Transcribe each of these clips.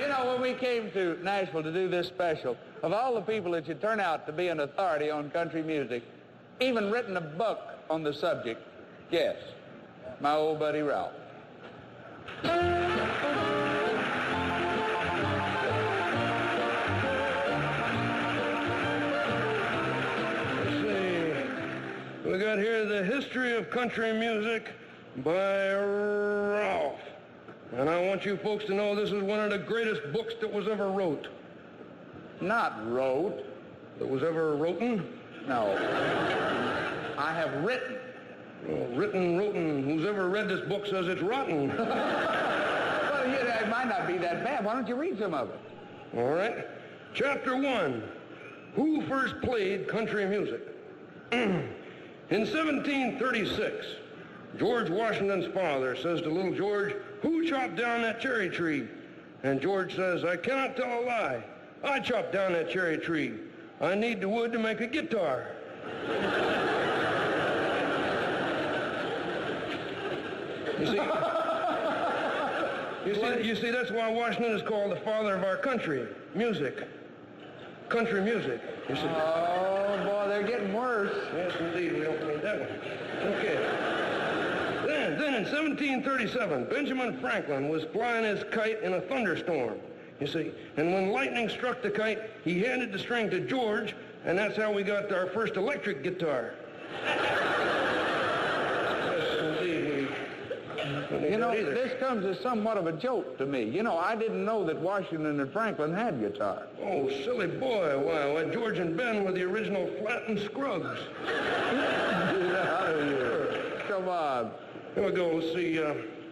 You know, when we came to Nashville to do this special, of all the people that should turn out to be an authority on country music, even written a book on the subject, guess, my old buddy Rowlf. We got here The History of Country Music by Rowlf. And I want you folks to know this is one of the greatest books that was ever wrote. Not wrote. That was ever wrote-en? No. I have written. Well, written, wrote-en. Who's ever read this book says it's rotten. Well, it might not be that bad. Why don't you read some of it? All right. Chapter 1. Who first played country music? In 1736, George Washington's father says to little George, "Who chopped down that cherry tree?" And George says, "I cannot tell a lie. I chopped down that cherry tree. I need the wood to make a guitar." You see, that's why Washington is called the father of our country, music. Country music, you see. Oh, boy, they're getting worse. Yes, indeed, we don't need that one. Okay. Then in 1737, Benjamin Franklin was flying his kite in a thunderstorm, you see. And when lightning struck the kite, he handed the string to George, and that's how we got our first electric guitar. Yes, indeed, you know, this comes as somewhat of a joke to me. You know, I didn't know that Washington and Franklin had guitars. Oh, silly boy. Why, George and Ben were the original Flattened Scruggs. Get out of here. Come on. Here we go. Let's see,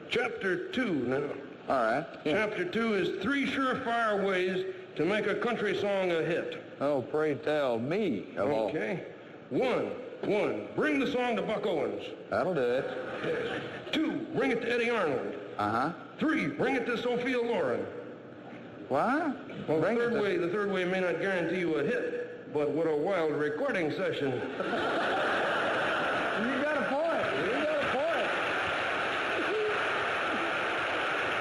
Chapter 2 now. All right. Yeah. Chapter 2 is 3 surefire ways to make a country song a hit. Oh, pray tell me. Okay. One, bring the song to Buck Owens. That'll do it. Yes. 2, bring it to Eddie Arnold. Uh-huh. 3, bring it to Sophia Loren. What? Well, the third way may not guarantee you a hit, but what a wild recording session. You got a point.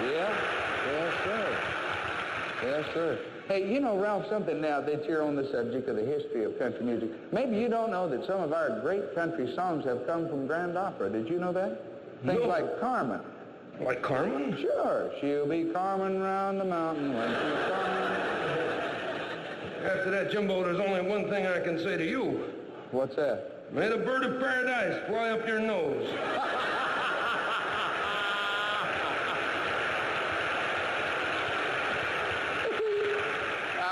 Yeah. Yes, sir. Yes, sir. Hey, you know, Ralph, something now that you're on the subject of the history of country music. Maybe you don't know that some of our great country songs have come from Grand Opera. Did you know that? Things like Carmen. Like Carmen? Sure. She'll be Carmen round the mountain when she's Carmen. After that, Jimbo, there's only one thing I can say to you. What's that? May the bird of paradise fly up your nose.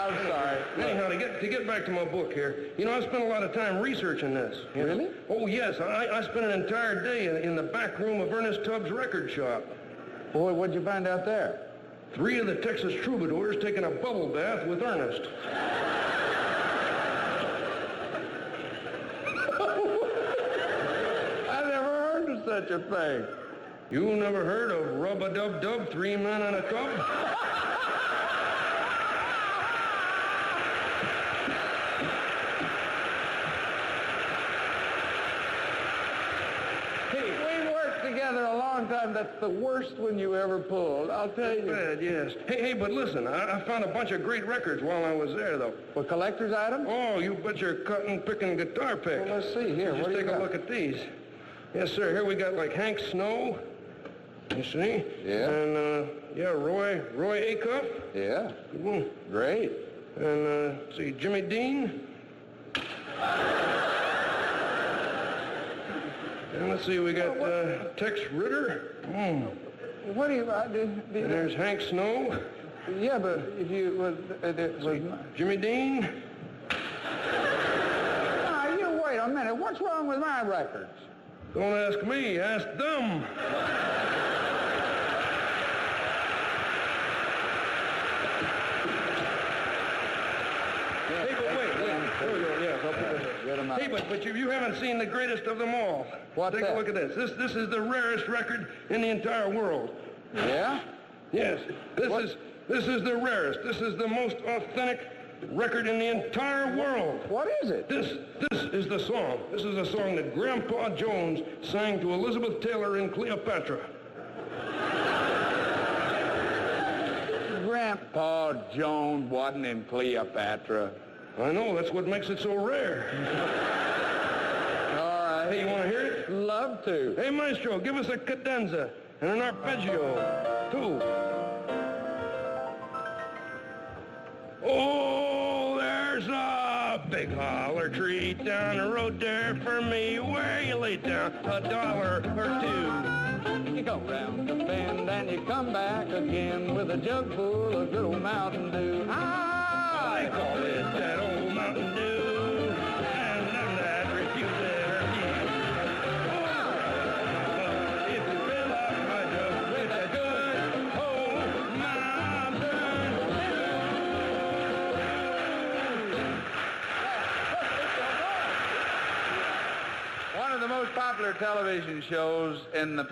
I'm sorry. Anyhow, to get back to my book here, you know, I spent a lot of time researching this. Really? Oh, yes. I spent an entire day in the back room of Ernest Tubbs' record shop. Boy, what'd you find out there? 3 of the Texas troubadours taking a bubble bath with Ernest. I never heard of such a thing. You never heard of Rub-a-Dub-Dub, 3 men in a tub? Together a long time. That's the worst one you ever pulled, I'll tell you. Bad, yes. Hey, but listen, I found a bunch of great records while I was there, though. For collector's items? Oh, you bet your cotton-picking guitar pick. Well, let's see here. Just take a look at these. Yes, sir. Here we got like Hank Snow. You see? Yeah. And, Roy Acuff. Yeah. Good one. Great. And, see, Jimmy Dean. And let's see, we got Tex Ritter. What do you... And there's Hank Snow. Yeah, but if you... Jimmy Dean. Now, you wait a minute. What's wrong with my records? Don't ask me, ask them. Hey, but wait. There we go, yes, I'll put that. Hey, but you haven't seen the greatest of them all. What's Take that? a look at this. This is the rarest record in the entire world. Yeah? Yes. This is the rarest. This is the most authentic record in the entire world. What is it? This is the song. This is a song that Grandpa Jones sang to Elizabeth Taylor in Cleopatra. Grandpa Oh, Joan wasn't in Cleopatra. I know, that's what makes it so rare. All right. Hey, you want to hear it? Love to. Hey, Maestro, give us a cadenza and an arpeggio, too. Oh, there's a big holler tree down the road there for me, where you lay down $1 or $2. You go round the bend and you come back again with a jug full of good old Mountain Dew. I call it that old Mountain Dew, and none that refuse it or need. Oh, if you fill up my jug with that good old Mountain One of the most popular television shows in the past